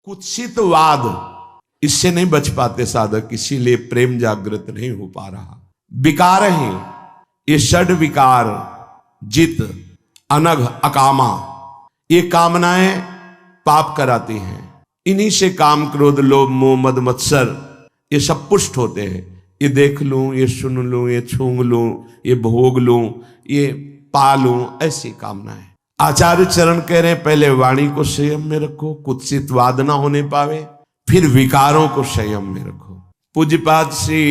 कुत्सितवाद, इससे नहीं बच पाते साधक, इसीलिए प्रेम जागृत नहीं हो पा रहा। विकार हैं ये षड विकार, जित, अनघ, अकामा, ये कामनाएं पाप कराती हैं। इन्हीं से काम, क्रोध, लोभ, मोह, मद, मत्सर ये सब पुष्ट होते हैं। ये देख लूं, ये सुन लूं, ये छूंग लूं, ये भोग लूं, ये पा लूं, ऐसी कामनाएं। आचार्य चरण कह रहे हैं पहले वाणी को संयम में रखो, कुत्सितवाद ना होने पावे, फिर विकारों को संयम में रखो। पूज्यपाद श्री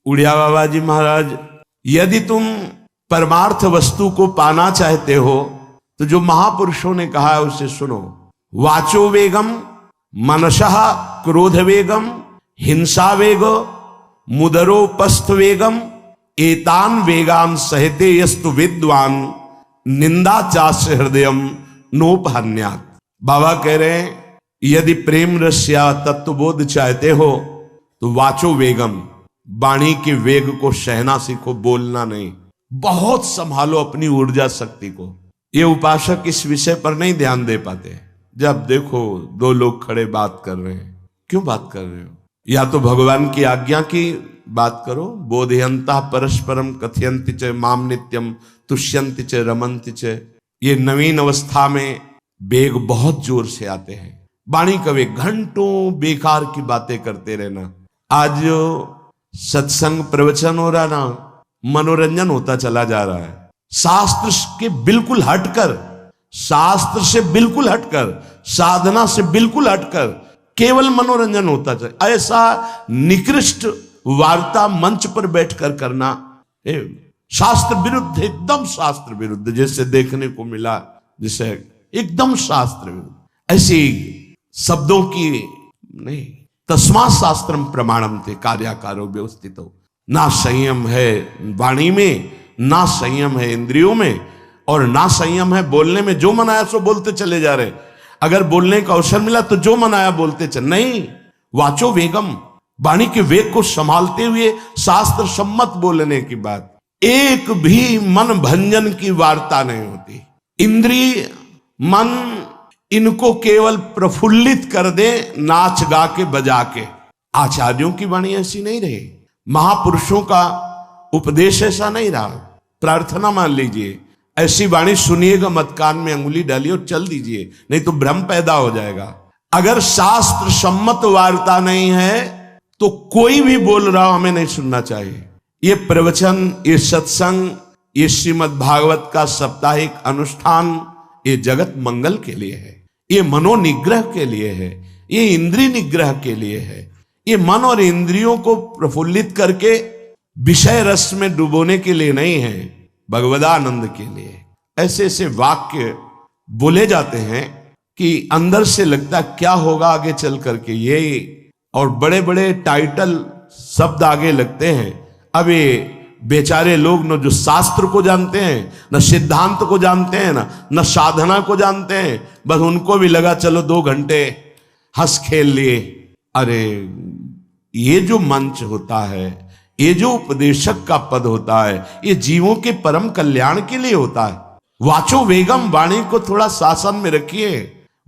उड़िया बाबा जी महाराज, यदि तुम परमार्थ वस्तु को पाना चाहते हो तो जो महापुरुषों ने कहा है उसे सुनो। वाचो वेगम, मनसः क्रोध वेगम, हिंसा वेगो, मुदरोपस्थ वेगम, एतान वेगान सहते यस्तु विद्वान, निंदा चास्य हृदयम नोपहन्यात्। बाबा कह रहे हैं यदि प्रेम रस या तत्वबोध चाहते हो तो वाचो वेगम, वाणी के वेग को सहना सीखो, बोलना नहीं। बहुत संभालो अपनी ऊर्जा शक्ति को। ये उपासक इस विषय पर नहीं ध्यान दे पाते। जब देखो दो लोग खड़े बात कर रहे हैं, क्यों बात कर रहे हो? या तो भगवान की आज्ञा की बात करो। बोधयंता परस्परम कथयंति च माम नित्यम तुष्यंति च रमन्ति च। ये नवीन अवस्था में वेग बहुत जोर से आते हैं। वाणी का वेग, घंटों बेकार की बातें करते रहना। आज जो सत्संग प्रवचन हो रहा ना, मनोरंजन होता चला जा रहा है। शास्त्र के बिल्कुल हटकर, शास्त्र से बिल्कुल हटकर, साधना से बिल्कुल हटकर केवल मनोरंजन होता चला। ऐसा निकृष्ट वार्ता मंच पर बैठकर करना शास्त्र विरुद्ध, एकदम शास्त्र विरुद्ध, जैसे देखने को मिला, जैसे एकदम शास्त्र विरुद्ध। ऐसी शब्दों की नहीं। तस्मात् शास्त्रम प्रमाणम थे कार्याकारो व्यवस्थित हो। ना संयम है वाणी में, ना संयम है इंद्रियों में, और ना संयम है बोलने में। जो मन आया सो बोलते चले जा रहे। अगर बोलने का अवसर मिला तो जो मन आया बोलते चले, नहीं। वाचो वेगम, वाणी के वेग को संभालते हुए शास्त्र सम्मत बोलने की बात। एक भी मन भंजन की वार्ता नहीं होती। इंद्रिय, मन, इनको केवल प्रफुल्लित कर दे नाच गा के बजा के। आचार्यों की वाणी ऐसी नहीं रही, महापुरुषों का उपदेश ऐसा नहीं रहा। प्रार्थना मान लीजिए, ऐसी वाणी सुनिएगा मत, कान में अंगुली डालिए और चल दीजिए, नहीं तो भ्रम पैदा हो जाएगा। अगर शास्त्र सम्मत वार्ता नहीं है तो कोई भी बोल रहा हो हमें नहीं सुनना चाहिए। ये प्रवचन, ये सत्संग, ये श्रीमद् भागवत का साप्ताहिक अनुष्ठान, ये जगत मंगल के लिए है, ये मनोनिग्रह के लिए है, ये इंद्रिय निग्रह के लिए है। ये मन और इंद्रियों को प्रफुल्लित करके विषय रस में डुबोने के लिए नहीं है, भगवदानंद के लिए। ऐसे ऐसे वाक्य बोले जाते हैं कि अंदर से लगता क्या होगा आगे चल करके, ये और बड़े बड़े टाइटल शब्द आगे लगते हैं। अब ये बेचारे लोग न जो शास्त्र को जानते हैं, न सिद्धांत को जानते हैं, न साधना को जानते हैं, बस उनको भी लगा चलो 2 घंटे हंस खेल लिए। अरे ये जो मंच होता है, ये जो उपदेशक का पद होता है, ये जीवों के परम कल्याण के लिए होता है। वाचो वेगम, वाणी को थोड़ा शासन में रखिए,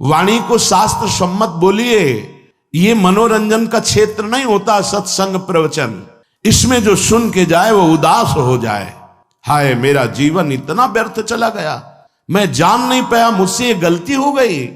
वाणी को शास्त्र सम्मत बोलिए। ये मनोरंजन का क्षेत्र नहीं होता सत्संग प्रवचन। इसमें जो सुन के जाए वो उदास हो जाए, हाय मेरा जीवन इतना व्यर्थ चला गया, मैं जान नहीं पाया मुझसे ये गलती हो गई,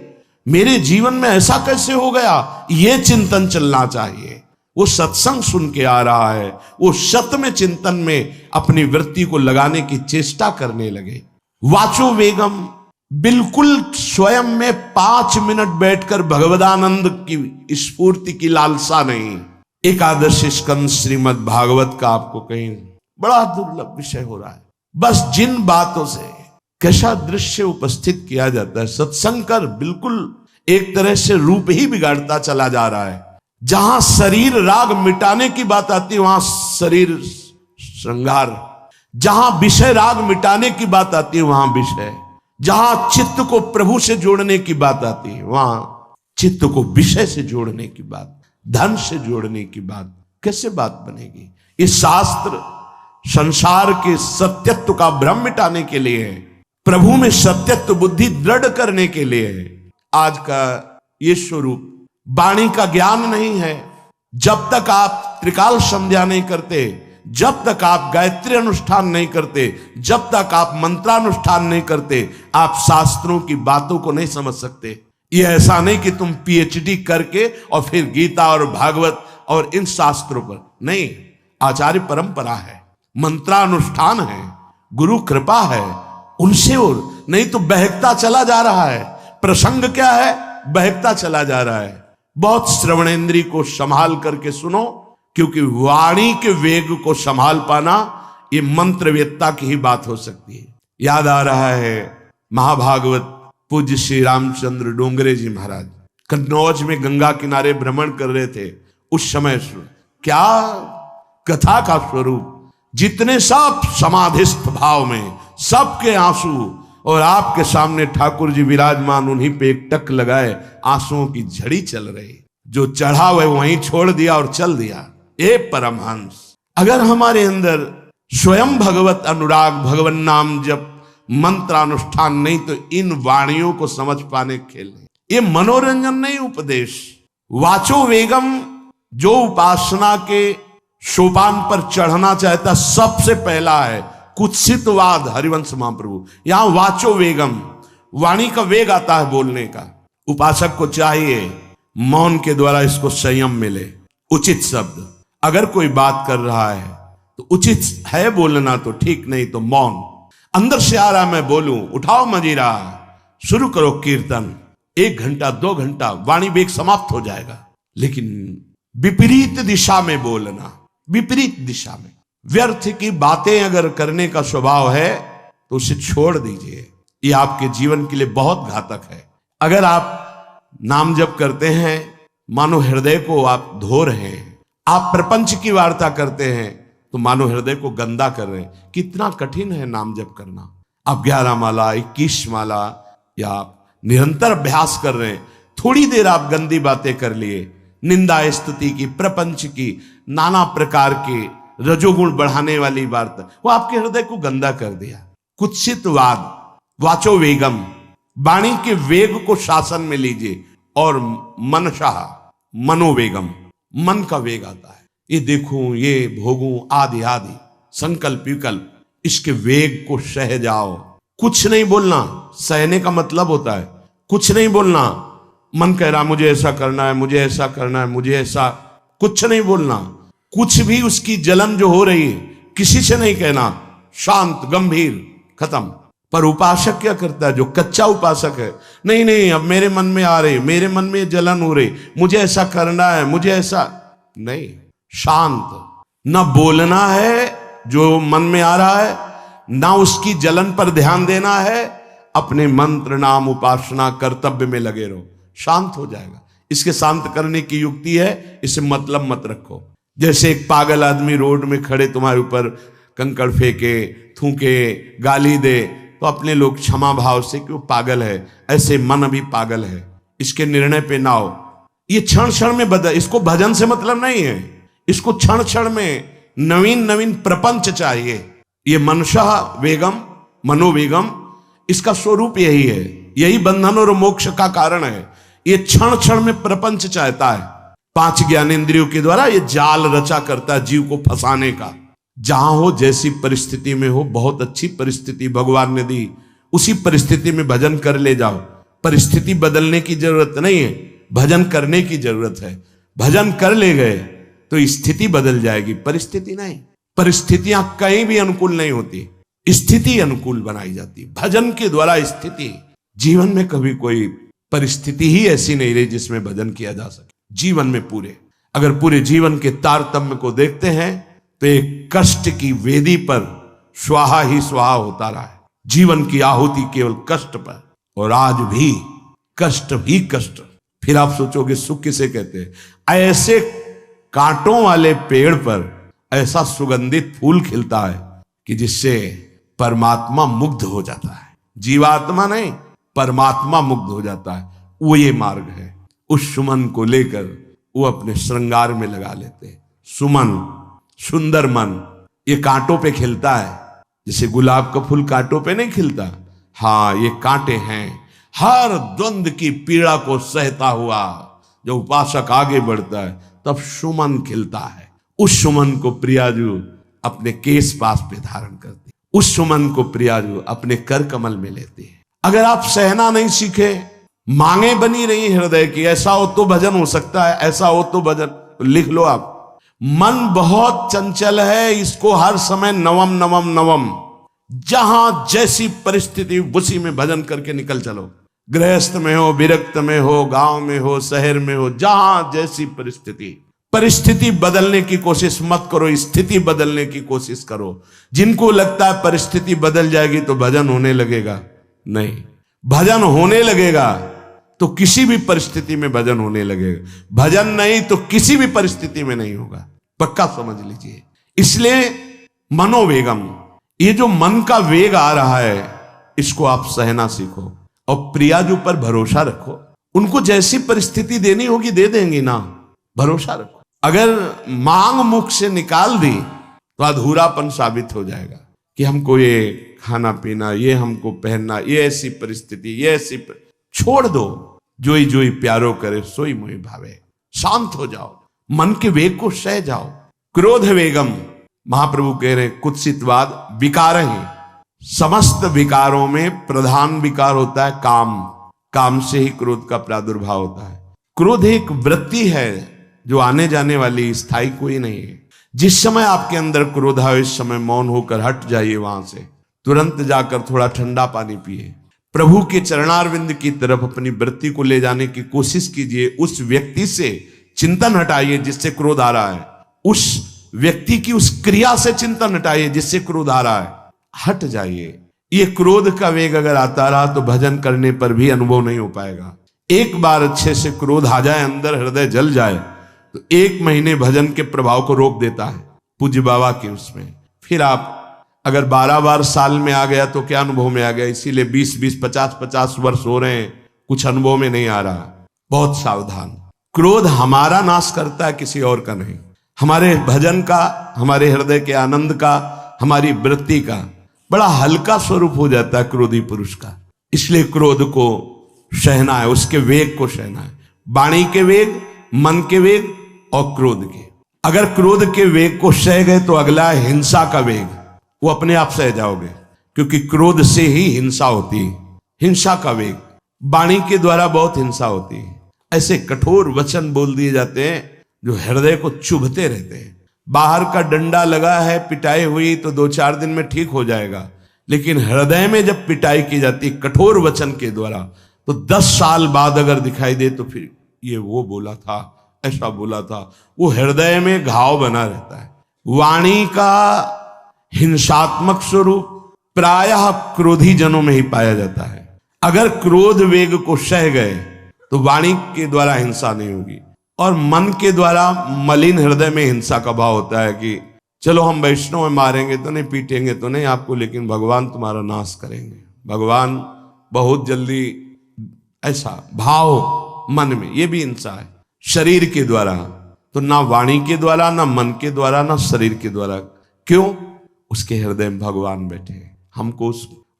मेरे जीवन में ऐसा कैसे हो गया। ये चिंतन चलना चाहिए। वो सत्संग सुन के आ रहा है, वो सत्य में चिंतन में अपनी वृत्ति को लगाने की चेष्टा करने लगे। वाचो वेगम, बिल्कुल स्वयं में 5 मिनट बैठकर भगवदानंद की स्फूर्ति की लालसा नहीं। एकादश स्कंद श्रीमद् भागवत का आपको कहीं बड़ा दुर्लभ विषय हो रहा है। बस जिन बातों से कैसा दृश्य उपस्थित किया जाता है, सत्संग कर बिल्कुल एक तरह से रूप ही बिगाड़ता चला जा रहा है। जहां शरीर राग मिटाने की बात आती है वहां शरीर श्रृंगार, जहां विषय राग मिटाने की बात आती है वहां विषय, जहां चित्त को प्रभु से जोड़ने की बात आती है वहां चित्त को विषय से जोड़ने की बात, धन से जोड़ने की बात, कैसे बात बनेगी? इस शास्त्र संसार के सत्यत्व का भ्रम मिटाने के लिए है, प्रभु में सत्यत्व बुद्धि दृढ़ करने के लिए है। आज का ये स्वरूप वाणी का ज्ञान नहीं है, जब तक आप त्रिकाल संध्या नहीं करते, जब तक आप गायत्री अनुष्ठान नहीं करते, जब तक आप मंत्रानुष्ठान नहीं करते, आप शास्त्रों की बातों को नहीं समझ सकते। ये ऐसा नहीं कि तुम पीएचडी करके और फिर गीता और भागवत और इन शास्त्रों पर नहीं, आचार्य परंपरा है, मंत्रानुष्ठान है, गुरु कृपा है, उनसे और नहीं तो बहकता चला जा रहा है। प्रसंग क्या है? बहकता चला जा रहा है। बहुत श्रवणेंद्री को संभाल करके सुनो, क्योंकि वाणी के वेग को संभाल पाना ये मंत्रवेत्ता की ही बात हो सकती है। याद आ रहा है महाभागवत पूज्य श्री रामचंद्र डोंगरे जी महाराज कन्नौज में गंगा किनारे भ्रमण कर रहे थे। उस समय क्या कथा का स्वरूप, जितने सब समाधिस्थ भाव में, सबके आंसू, और आपके सामने ठाकुर जी विराजमान, उन्हीं पे एक टक लगाए, आंसुओं की झड़ी चल रही। जो चढ़ा वह वहीं छोड़ दिया और चल दिया। ए परमहंस, अगर हमारे अंदर स्वयं भगवत अनुराग, भगवन नाम जप, मंत्रानुष्ठान नहीं तो इन वाणियों को समझ पाने खेल नहीं। ये मनोरंजन नहीं, उपदेश। वाचो वेगम, जो उपासना के सोपान पर चढ़ना चाहता सबसे पहला है कुत्सितवाद। हरिवंश महाप्रभु, यहां वाचो वेगम, वाणी का वेग आता है बोलने का। उपासक को चाहिए मौन के द्वारा इसको संयम मिले, उचित शब्द। अगर कोई बात कर रहा है तो उचित है बोलना तो ठीक, नहीं तो मौन। अंदर से आ रहा मैं बोलूं, उठाओ मजीरा, शुरू करो कीर्तन, 1 घंटा 2 घंटा वाणी वेग समाप्त हो जाएगा। लेकिन विपरीत दिशा में बोलना, विपरीत दिशा में, व्यर्थ की बातें अगर करने का स्वभाव है तो उसे छोड़ दीजिए। ये आपके जीवन के लिए बहुत घातक है। अगर आप नाम जप करते हैं, मानो हृदय को आप धो रहे हैं, आप प्रपंच की वार्ता करते हैं तो मानो हृदय को गंदा कर रहे हैं। कितना कठिन है नाम जप करना। आप 11 माला, 21 माला या आप निरंतर अभ्यास कर रहे हैं, थोड़ी देर आप गंदी बातें कर लिए, निंदा स्तुति की, प्रपंच की, नाना प्रकार की रजोगुण बढ़ाने वाली वार्ता, वो आपके हृदय को गंदा कर दिया। कुत्सितवाद, वाचो वेगम, वाणी के वेग को शासन में लीजिए। और मनशाह, मनोवेगम, मन का वेग आता है। ये देखूं, ये भोगूं, आदि आदि संकल्प विकल्प, इसके वेग को सह जाओ। कुछ नहीं बोलना, सहने का मतलब होता है कुछ नहीं बोलना। मन कह रहा मुझे ऐसा करना है, मुझे ऐसा करना है, मुझे ऐसा, कुछ नहीं बोलना। कुछ भी उसकी जलन जो हो रही है किसी से नहीं कहना, शांत गंभीर, खत्म। पर उपासक क्या करता है? जो कच्चा उपासक है, नहीं नहीं अब मेरे मन में आ रही, मेरे मन में जलन हो रही, मुझे ऐसा करना है, मुझे ऐसा नहीं। शांत, न बोलना है जो मन में आ रहा है, ना उसकी जलन पर ध्यान देना है, अपने मंत्र नाम उपासना कर्तव्य में लगे रहो, शांत हो जाएगा। इसके शांत करने की युक्ति है, इसे मतलब मत रखो। जैसे एक पागल आदमी रोड में खड़े तुम्हारे ऊपर कंकड़ फेंके, थूके, गाली दे, तो अपने लोग क्षमा भाव से कि वो पागल है, ऐसे मन भी पागल है, इसके निर्णय पे ना हो। ये क्षण क्षण में बदल, इसको भजन से मतलब नहीं है, इसको क्षण क्षण में नवीन नवीन प्रपंच चाहिए। ये मनशा वेगम, मनोवेगम, इसका स्वरूप यही है, यही बंधन और मोक्ष का कारण है। ये क्षण क्षण में प्रपंच चाहता है। 5 ज्ञानेंद्रियों के द्वारा ये जाल रचा करता है जीव को फंसाने का। जहां हो, जैसी परिस्थिति में हो, बहुत अच्छी परिस्थिति भगवान ने दी, उसी परिस्थिति में भजन कर ले जाओ। परिस्थिति बदलने की जरूरत नहीं है, भजन करने की जरूरत है। भजन कर ले गए तो स्थिति बदल जाएगी, परिस्थिति नहीं। परिस्थितियां कहीं भी अनुकूल नहीं होती, स्थिति अनुकूल बनाई जाती। भजन के द्वारा स्थिति, जीवन में कभी कोई परिस्थिति ही ऐसी नहीं रही जिसमें भजन किया जा सके। जीवन में पूरे, अगर पूरे जीवन के तारतम्य को देखते हैं तो एक कष्ट की वेदी पर स्वाहा ही स्वाहा होता रहा है। जीवन की आहुति केवल कष्ट पर, और आज भी कष्ट ही कष्ट। फिर आप सोचोगे सुख किसे कहते हैं? ऐसे कांटों वाले पेड़ पर ऐसा सुगंधित फूल खिलता है कि जिससे परमात्मा मुग्ध हो जाता है। जीवात्मा नहीं, परमात्मा मुग्ध हो जाता है। वो ये मार्ग है। उस सुमन को लेकर वो अपने श्रृंगार में लगा लेते हैं। सुमन, सुंदर मन, ये कांटों पे खिलता है, जैसे गुलाब का फूल कांटों पे नहीं खिलता। हाँ, ये कांटे हैं। हर द्वंद की पीड़ा को सहता हुआ जब उपासक आगे बढ़ता है तब सुमन खिलता है। उस सुमन को प्रियाजू अपने केश पास पे धारण करती, उस सुमन को प्रियाजू अपने कर कमल में लेती है। अगर आप सहना नहीं सीखे, मांगे बनी रही हृदय की, ऐसा हो तो भजन हो सकता है, ऐसा हो तो भजन, तो लिख लो आप। मन बहुत चंचल है, इसको हर समय नवम नवम नवम, जहां जैसी परिस्थिति उसी में भजन करके निकल चलो। गृहस्थ में हो, विरक्त में हो, गांव में हो, शहर में हो, जहां जैसी परिस्थिति बदलने की कोशिश मत करो, स्थिति बदलने की कोशिश करो। जिनको लगता है परिस्थिति बदल जाएगी तो भजन होने लगेगा, नहीं, भजन होने लगेगा तो किसी भी परिस्थिति में भजन होने लगेगा, भजन नहीं तो किसी भी परिस्थिति में नहीं होगा, पक्का समझ लीजिए। इसलिए मनोवेगम, ये जो मन का वेग आ रहा है, इसको आप सहना सीखो और प्रियाजू पर भरोसा रखो। उनको जैसी परिस्थिति देनी होगी दे देंगी ना, भरोसा रखो। अगर मांग मुख से निकाल दी तो अधूरापन साबित हो जाएगा कि हमको ये खाना पीना, ये हमको पहनना, ये ऐसी परिस्थिति, ये ऐसी छोड़ दो। जोई जोई प्यारो करे सोई मोहि भावे, शांत हो जाओ, मन के वेग को सह जाओ। क्रोध वेगम, महाप्रभु कह रहे कुत्सितवाद विकार ही, समस्त विकारों में प्रधान विकार होता है काम, काम से ही क्रोध का प्रादुर्भाव होता है। क्रोध एक वृत्ति है जो आने जाने वाली, स्थायी कोई नहीं है। जिस समय आपके अंदर क्रोध आए, इस समय मौन होकर हट जाइए वहां से, तुरंत जाकर थोड़ा ठंडा पानी पिए, प्रभु के चरणारविंद की तरफ अपनी वृत्ति को ले जाने की कोशिश कीजिए। उस व्यक्ति से चिंतन हटाइए जिससे क्रोध आ रहा है, उस व्यक्ति की उस क्रिया से चिंतन हटाइए जिससे क्रोध आ रहा है, हट जाइए। ये क्रोध का वेग अगर आता रहा तो भजन करने पर भी अनुभव नहीं हो पाएगा। एक बार अच्छे से क्रोध आ जाए, अंदर हृदय जल जाए, तो 1 महीने भजन के प्रभाव को रोक देता है पूज्य बाबा के उसमें। फिर आप अगर 12 बार साल में आ गया तो क्या अनुभव में आ गया। इसीलिए 20-20, 50-50 वर्ष हो रहे हैं, कुछ अनुभव में नहीं आ रहा। बहुत सावधान। क्रोध हमारा नाश करता है, किसी और का नहीं। हमारे भजन का, हमारे हृदय के आनंद का, हमारी वृत्ति का बड़ा हल्का स्वरूप हो जाता है क्रोधी पुरुष का। इसलिए क्रोध को सहना है, उसके वेग को सहना है। वाणी के वेग, मन के वेग और क्रोध के। अगर क्रोध के वेग को सह गए तो अगला है हिंसा का वेग, वो अपने आप सह जाओगे, क्योंकि क्रोध से ही हिंसा होती है। हिंसा का वेग, वाणी के द्वारा बहुत हिंसा होती है। ऐसे कठोर वचन बोल दिए जाते हैं जो हृदय को चुभते रहते हैं। बाहर का डंडा लगा है, पिटाई हुई तो 2-4 दिन में ठीक हो जाएगा, लेकिन हृदय में जब पिटाई की जाती कठोर वचन के द्वारा तो 10 साल बाद अगर दिखाई दे तो फिर ये वो बोला था, ऐसा बोला था, वो हृदय में घाव बना रहता है। वाणी का हिंसात्मक स्वरूप प्रायः क्रोधी जनों में ही पाया जाता है। अगर क्रोध वेग को सह गए तो वाणी के द्वारा हिंसा नहीं होगी, और मन के द्वारा मलिन हृदय में हिंसा का भाव होता है कि चलो हम वैष्णव में मारेंगे तो नहीं, पीटेंगे तो नहीं आपको, लेकिन भगवान तुम्हारा नाश करेंगे, भगवान बहुत जल्दी, ऐसा भाव मन में, ये भी हिंसा है। शरीर के द्वारा तो ना वाणी के द्वारा, ना मन के द्वारा, ना शरीर के द्वारा। क्यों? उसके हृदय में भगवान बैठे हैं, हमको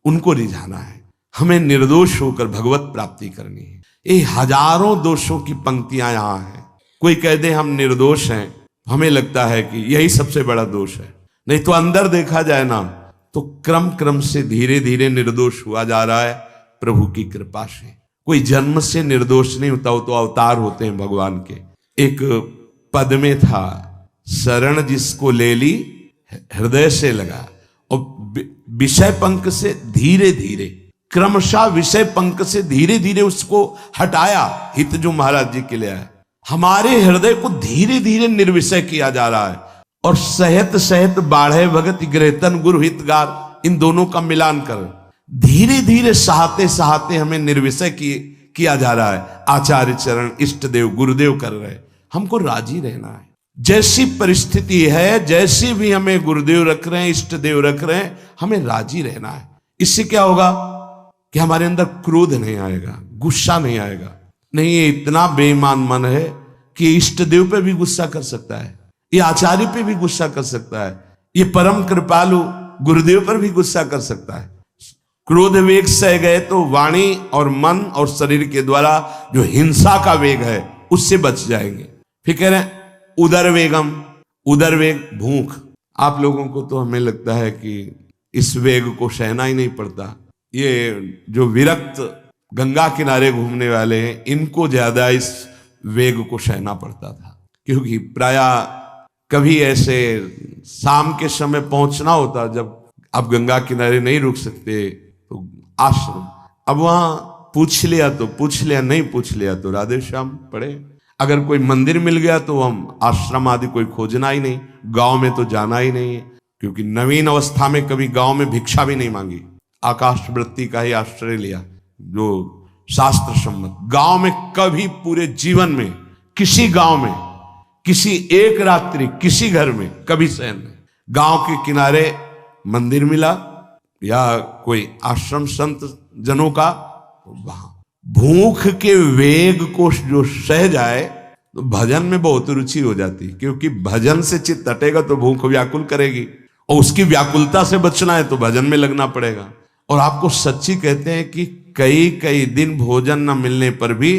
उनको रिझाना है, हमें निर्दोष होकर भगवत प्राप्ति करनी है। ये हजारों दोषों की पंक्तियां यहां हैं। कोई कह दे हम निर्दोष हैं, हमें लगता है कि यही सबसे बड़ा दोष है। नहीं तो अंदर देखा जाए ना तो क्रम क्रम से धीरे धीरे निर्दोष हुआ जा रहा है प्रभु की कृपा से। कोई जन्म से निर्दोष नहीं होता, वो तो अवतार होते हैं भगवान के। एक पद में था, शरण जिसको ले ली हृदय से लगा, और विषय पंख से धीरे धीरे, क्रमशः विषय पंख से धीरे धीरे उसको हटाया। हित जो महाराज जी के लिए आया, हमारे हृदय को धीरे धीरे निर्विषय किया जा रहा है। और सहत सहत बाढ़े भगत ग्रहतन गुरु हितगार, इन दोनों का मिलान कर धीरे धीरे सहाते सहाते हमें निर्विषय किया जा रहा है। आचार्य चरण, इष्ट देव, गुरुदेव कर रहे। हमको राजी रहना है। जैसी परिस्थिति है, जैसी भी हमें गुरुदेव रख रहे हैं, इष्ट देव रख रहे हैं, हमें राजी रहना है। इससे क्या होगा कि हमारे अंदर क्रोध नहीं आएगा, गुस्सा नहीं आएगा। नहीं, ये इतना बेईमान मन है कि इष्ट देव पे भी गुस्सा कर सकता है, ये आचार्य पे भी गुस्सा कर सकता है, ये परम कृपालु गुरुदेव पर भी गुस्सा कर सकता है। क्रोध वेग सह गए तो वाणी और मन और शरीर के द्वारा जो हिंसा का वेग है उससे बच जाएंगे। फिर कह रहे हैं उदर वेगम, उदर वेग भूख। आप लोगों को तो हमें लगता है कि इस वेग को सहना ही नहीं पड़ता। ये जो विरक्त गंगा किनारे घूमने वाले हैं, इनको ज्यादा इस वेग को सहना पड़ता था, क्योंकि प्रायः कभी ऐसे शाम के समय पहुंचना होता जब आप गंगा किनारे नहीं रुक सकते तो आश्रम। अब वहां पूछ लिया तो पूछ लिया, नहीं पूछ लिया तो राधे श्याम पड़े। अगर कोई मंदिर मिल गया तो हम आश्रम आदि कोई खोजना ही नहीं, गांव में तो जाना ही नहीं है, क्योंकि नवीन अवस्था में कभी गांव में भिक्षा भी नहीं मांगी, आकाश वृत्ति का ही आश्रय लिया जो शास्त्र सम्मत। गांव में कभी पूरे जीवन में किसी गांव में किसी एक रात्रि किसी घर में कभी शयन नहीं। गांव के किनारे मंदिर मिला या कोई आश्रम संत जनों का, वहां भूख के वेग को जो सह जाए तो भजन में बहुत रुचि हो जाती, क्योंकि भजन से चित्त हटेगा तो भूख व्याकुल करेगी, और उसकी व्याकुलता से बचना है तो भजन में लगना पड़ेगा। और आपको सच्ची कहते हैं कि कई कई दिन भोजन न मिलने पर भी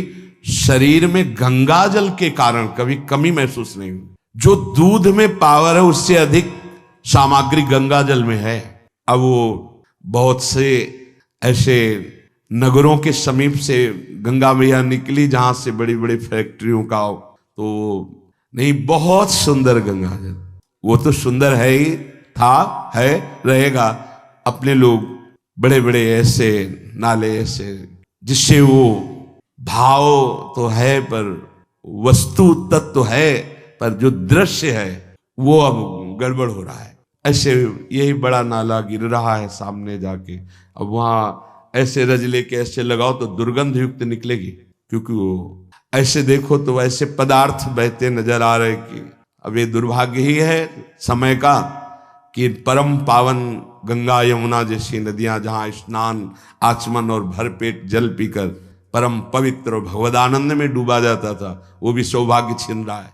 शरीर में गंगा जल के कारण कभी कमी महसूस नहीं हुई। जो दूध में पावर है उससे अधिक सामग्री गंगा जल में है। अब वो बहुत से ऐसे नगरों के समीप से गंगा मैया निकली जहां से बड़ी बड़ी फैक्ट्रियों का, तो नहीं, बहुत सुंदर गंगा जल, वो तो सुंदर है ही, था, है, रहेगा। अपने लोग बड़े बड़े ऐसे नाले ऐसे जिससे वो भाव तो है पर वस्तु तत्व है, पर जो दृश्य है वो अब गड़बड़ हो रहा है। ऐसे यही बड़ा नाला गिर रहा है सामने जाके, अब वहां ऐसे रज लेके ऐसे लगाओ तो दुर्गंध युक्त निकलेगी, क्योंकि वो ऐसे देखो तो ऐसे पदार्थ बहते नजर आ रहे कि अब ये दुर्भाग्य ही है समय का कि परम पावन गंगा यमुना जैसी नदियां जहां स्नान आचमन और भरपेट जल पीकर परम पवित्र और भगवदानंद में डूबा जाता था, वो भी सौभाग्य छिन रहा है।